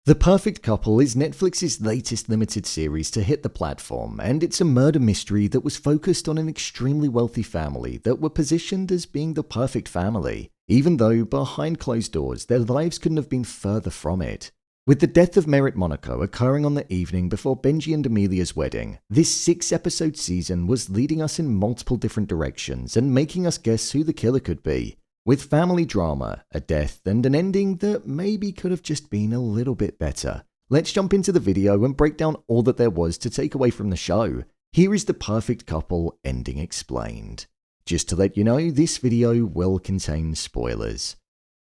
The Perfect Couple is Netflix's latest limited series to hit the platform, and it's a murder mystery that was focused on an extremely wealthy family that were positioned as being the perfect family, even though behind closed doors their lives couldn't have been further from it. With the death of Merritt Monaco occurring on the evening before Benji and Amelia's wedding, this 6-episode season was leading us in multiple different directions and making us guess who the killer could be. With family drama, a death, and an ending that maybe could have just been a little bit better. Let's jump into the video and break down all that there was to take away from the show. Here is The Perfect Couple ending explained. Just to let you know, this video will contain spoilers.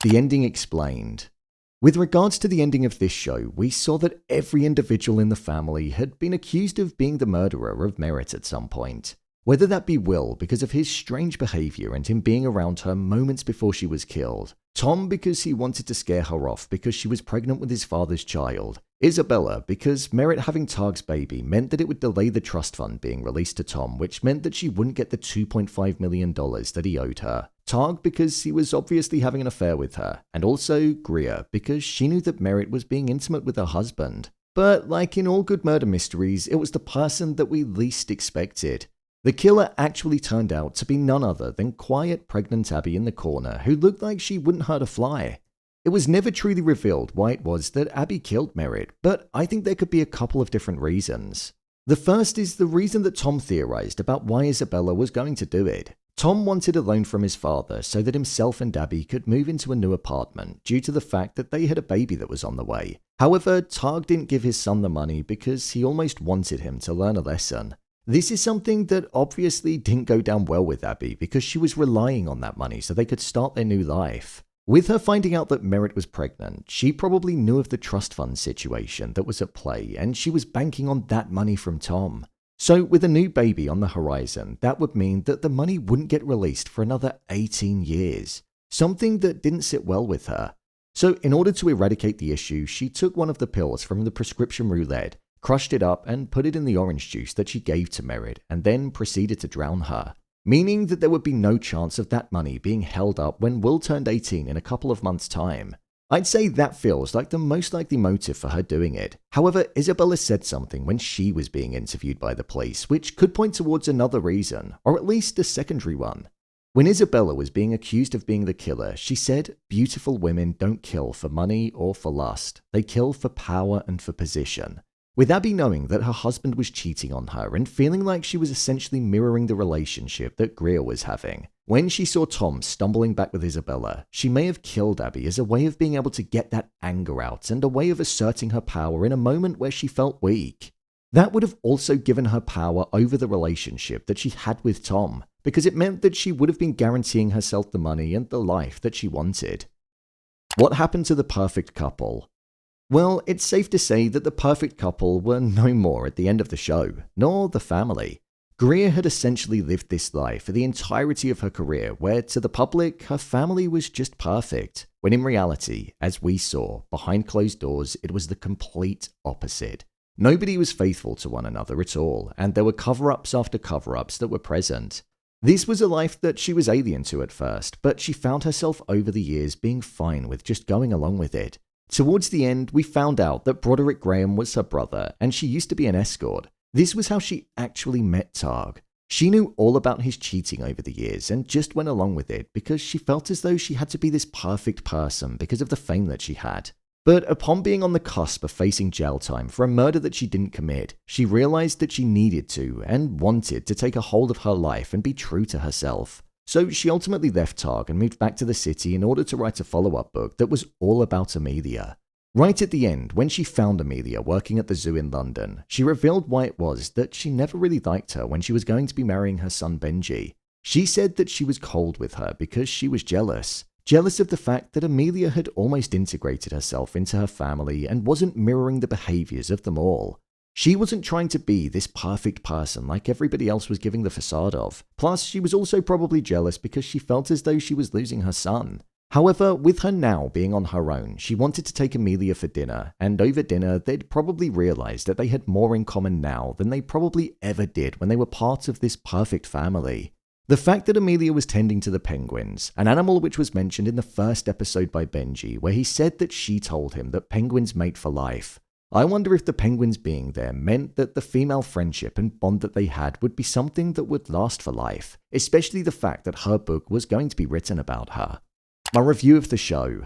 The ending explained. With regards to the ending of this show, we saw that every individual in the family had been accused of being the murderer of Merritt at some point. Whether that be Will because of his strange behavior and him being around her moments before she was killed, Tom because he wanted to scare her off because she was pregnant with his father's child, Isabella because Merritt having Targ's baby meant that it would delay the trust fund being released to Tom, which meant that she wouldn't get the $2.5 million that he owed her, Targ because he was obviously having an affair with her, and also Greer because she knew that Merritt was being intimate with her husband. But like in all good murder mysteries, it was the person that we least expected. The killer actually turned out to be none other than quiet pregnant Abby in the corner who looked like she wouldn't hurt a fly. It was never truly revealed why it was that Abby killed Merritt, but I think there could be a couple of different reasons. The first is the reason that Tom theorized about why Isabella was going to do it. Tom wanted a loan from his father so that himself and Abby could move into a new apartment due to the fact that they had a baby that was on the way. However, Targ didn't give his son the money because he almost wanted him to learn a lesson. This is something that obviously didn't go down well with Abby because she was relying on that money so they could start their new life. With her finding out that Merritt was pregnant, she probably knew of the trust fund situation that was at play and she was banking on that money from Tom. So with a new baby on the horizon, that would mean that the money wouldn't get released for another 18 years, something that didn't sit well with her. So in order to eradicate the issue, she took one of the pills from the prescription roulette, crushed it up and put it in the orange juice that she gave to Merritt and then proceeded to drown her, meaning that there would be no chance of that money being held up when Will turned 18 in a couple of months' time. I'd say that feels like the most likely motive for her doing it. However, Isabella said something when she was being interviewed by the police which could point towards another reason, or at least a secondary one. When Isabella was being accused of being the killer, she said, "Beautiful women don't kill for money or for lust. They kill for power and for position." With Abby knowing that her husband was cheating on her and feeling like she was essentially mirroring the relationship that Greer was having, when she saw Tom stumbling back with Isabella, she may have killed Abby as a way of being able to get that anger out and a way of asserting her power in a moment where she felt weak. That would have also given her power over the relationship that she had with Tom, because it meant that she would have been guaranteeing herself the money and the life that she wanted. What happened to the perfect couple? Well, it's safe to say that the perfect couple were no more at the end of the show, nor the family. Greer had essentially lived this life for the entirety of her career where, to the public, her family was just perfect, when in reality, as we saw, behind closed doors, it was the complete opposite. Nobody was faithful to one another at all, and there were cover-ups after cover-ups that were present. This was a life that she was alien to at first, but she found herself over the years being fine with just going along with it. Towards the end, we found out that Broderick Graham was her brother, and she used to be an escort. This was how she actually met Targ. She knew all about his cheating over the years and just went along with it because she felt as though she had to be this perfect person because of the fame that she had. But upon being on the cusp of facing jail time for a murder that she didn't commit, she realized that she needed to and wanted to take a hold of her life and be true to herself. So she ultimately left Targ and moved back to the city in order to write a follow-up book that was all about Amelia. Right at the end, when she found Amelia working at the zoo in London, she revealed why it was that she never really liked her when she was going to be marrying her son Benji. She said that she was cold with her because she was jealous. Jealous of the fact that Amelia had almost integrated herself into her family and wasn't mirroring the behaviors of them all. She wasn't trying to be this perfect person like everybody else was giving the facade of. Plus, she was also probably jealous because she felt as though she was losing her son. However, with her now being on her own, she wanted to take Amelia for dinner, and over dinner, they'd probably realized that they had more in common now than they probably ever did when they were part of this perfect family. The fact that Amelia was tending to the penguins, an animal which was mentioned in the first episode by Benji, where he said that she told him that penguins mate for life. I wonder if the penguins being there meant that the female friendship and bond that they had would be something that would last for life, especially the fact that her book was going to be written about her. My review of the show.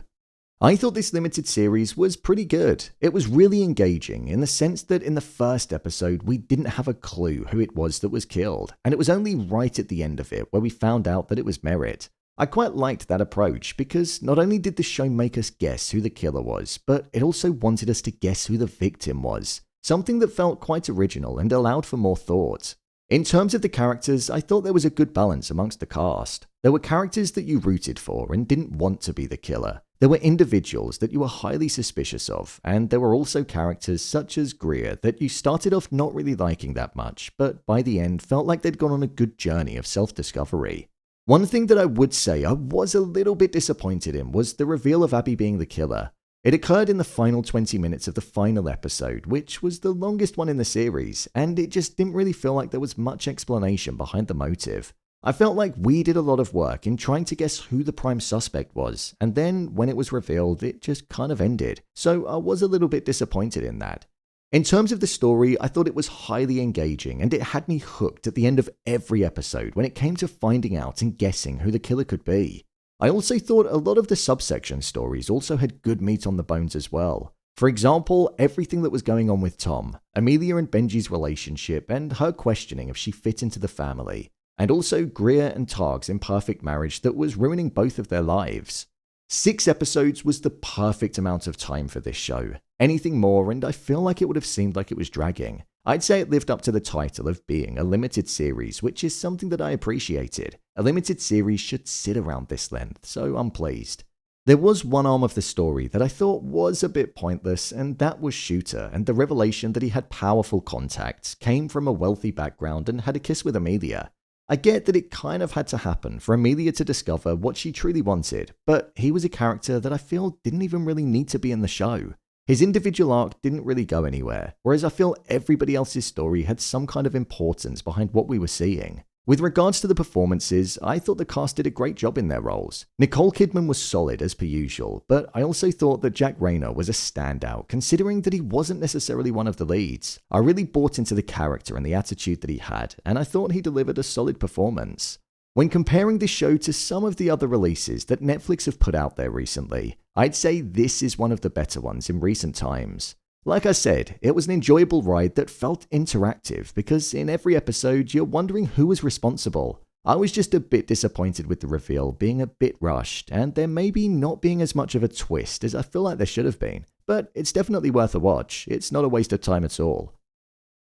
I thought this limited series was pretty good. It was really engaging in the sense that in the first episode we didn't have a clue who it was that was killed, and it was only right at the end of it where we found out that it was Merritt. I quite liked that approach because not only did the show make us guess who the killer was, but it also wanted us to guess who the victim was, something that felt quite original and allowed for more thought. In terms of the characters, I thought there was a good balance amongst the cast. There were characters that you rooted for and didn't want to be the killer. There were individuals that you were highly suspicious of, and there were also characters such as Greer that you started off not really liking that much, but by the end felt like they'd gone on a good journey of self-discovery. One thing that I would say I was a little bit disappointed in was the reveal of Abby being the killer. It occurred in the final 20 minutes of the final episode, which was the longest one in the series, and it just didn't really feel like there was much explanation behind the motive. I felt like we did a lot of work in trying to guess who the prime suspect was, and then when it was revealed, it just kind of ended, so I was a little bit disappointed in that. In terms of the story, I thought it was highly engaging, and it had me hooked at the end of every episode when it came to finding out and guessing who the killer could be. I also thought a lot of the subsection stories also had good meat on the bones as well. For example, everything that was going on with Tom, Amelia and Benji's relationship, and her questioning if she fit into the family, and also Greer and Targ's imperfect marriage that was ruining both of their lives. 6 episodes was the perfect amount of time for this show. Anything more and I feel like it would have seemed like it was dragging. I'd say it lived up to the title of being a limited series, which is something that I appreciated. A limited series should sit around this length, so I'm pleased. There was one arm of the story that I thought was a bit pointless, and that was Shooter, and the revelation that he had powerful contacts, came from a wealthy background and had a kiss with Amelia. I get that it kind of had to happen for Amelia to discover what she truly wanted, but he was a character that I feel didn't even really need to be in the show. His individual arc didn't really go anywhere, whereas I feel everybody else's story had some kind of importance behind what we were seeing. With regards to the performances, I thought the cast did a great job in their roles. Nicole Kidman was solid as per usual, but I also thought that Jack Rayner was a standout considering that he wasn't necessarily one of the leads. I really bought into the character and the attitude that he had, and I thought he delivered a solid performance. When comparing this show to some of the other releases that Netflix have put out there recently, I'd say this is one of the better ones in recent times. Like I said, it was an enjoyable ride that felt interactive because in every episode you're wondering who was responsible. I was just a bit disappointed with the reveal being a bit rushed and there maybe not being as much of a twist as I feel like there should have been, but it's definitely worth a watch. It's not a waste of time at all.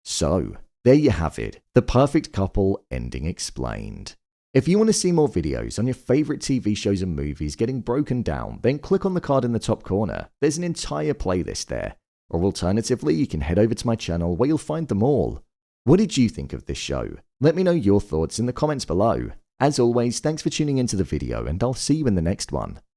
So, there you have it, The Perfect Couple ending explained. If you want to see more videos on your favorite TV shows and movies getting broken down, then click on the card in the top corner. There's an entire playlist there. Or alternatively, you can head over to my channel where you'll find them all. What did you think of this show? Let me know your thoughts in the comments below. As always, thanks for tuning into the video and I'll see you in the next one.